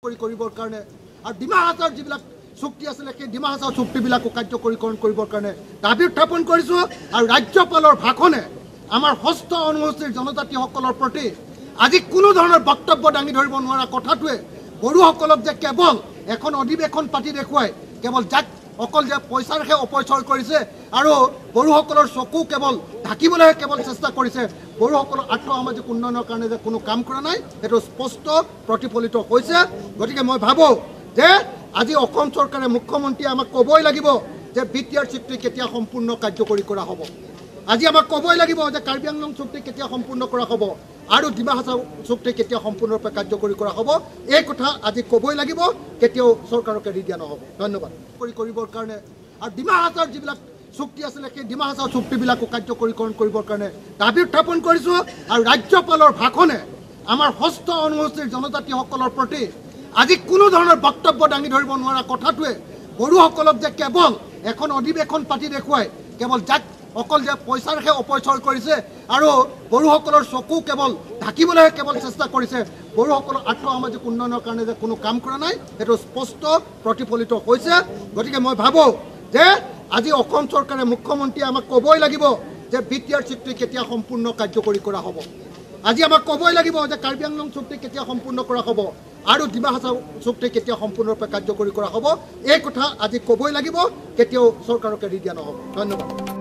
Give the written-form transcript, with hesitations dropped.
কৰিবৰ কাৰণে আৰু ডিমা হাছাওৰ যিবিলাক চুক্তি আছিলে সেই ডিমা হাছাওৰ চুক্তিবিলাকো কাৰ্যকৰীকৰণ কৰিবৰ কাৰণে দাবী উত্থাপন কৰিছোঁ আৰু ৰাজ্যপালৰ ভাষণে আমাৰ হস্ত অনুসূচিৰ জনজাতিসকলৰ প্ৰতি আজি কোনো ধৰণৰ বক্তব্য দাঙি ধৰিব নোৱাৰা কথাটোৱে বড়োসকলক যে কেৱল এখন অধিৱেশন পাতি দেখুৱাই কেৱল যাক অকল যে পইচাৰহে অপচয় কৰিছে আৰু বড়োসকলৰ চকু কেৱল ঢাকিবলৈহে কেৱল চেষ্টা কৰিছে বড়োসকলৰ আৰ্থসামাজিক উন্নয়নৰ কাৰণে যে কোনো কাম কৰা নাই সেইটো স্পষ্ট প্ৰতিফলিত হৈছে। গতিকে মই ভাবোঁ যে আজি অসম চৰকাৰে মুখ্যমন্ত্ৰীয়ে আমাক ক'বই লাগিব যে BTR চুক্তি কেতিয়া সম্পূৰ্ণ কাৰ্যকৰী কৰা হ'ব। আজি আমাক ক'বই লাগিব যে কাৰ্বি আংলং চুক্তি কেতিয়া সম্পূৰ্ণ কৰা হ'ব আৰু ডিমা হাছাও চুক্তি কেতিয়া সম্পূৰ্ণৰূপে কাৰ্যকৰী কৰা হ'ব এই কথা আজি ক'বই লাগিব, কেতিয়াও চৰকাৰক এৰি দিয়া নহ'ব। ধন্যবাদ। কৰিবৰ কাৰণে আৰু ডিমা হাছাওৰ যিবিলাক চুক্তি আছিলে সেই ডিমা হাছাওৰ চুক্তিবিলাকো কাৰ্যকৰীকৰণ কৰিবৰ কাৰণে দাবী উত্থাপন কৰিছোঁ আৰু ৰাজ্যপালৰ ভাষণে আমাৰ হস্ত অনুসূচিৰ জনজাতিসকলৰ প্ৰতি আজি কোনো ধৰণৰ বক্তব্য দাঙি ধৰিব নোৱাৰা কথাটোৱে বড়োসকলক যে কেৱল এখন অধিৱেশন পাতি দেখুৱাই কেৱল যাক অকল যে পইচাৰহে অপচয় কৰিছে আৰু বড়োসকলৰ চকু কেৱল ঢাকিবলৈহে কেৱল চেষ্টা কৰিছে বড়োসকলৰ আৰ্থসামাজিক উন্নয়নৰ কাৰণে যে কোনো কাম কৰা নাই সেইটো স্পষ্ট প্ৰতিফলিত হৈছে। গতিকে মই ভাবোঁ যে আজি অসম চৰকাৰে মুখ্যমন্ত্ৰীয়ে আমাক ক'বই লাগিব যে BTR চুক্তি কেতিয়া সম্পূৰ্ণ কাৰ্যকৰী কৰা হ'ব। আজি আমাক ক'বই লাগিব যে কাৰ্বি আংলং চুক্তি কেতিয়া সম্পূৰ্ণ কৰা হ'ব আৰু ডিমা হাছাও চুক্তি কেতিয়া সম্পূৰ্ণৰূপে কাৰ্যকৰী কৰা হ'ব এই কথা আজি ক'বই লাগিব, কেতিয়াও চৰকাৰক এৰি দিয়া নহ'ব। ধন্যবাদ।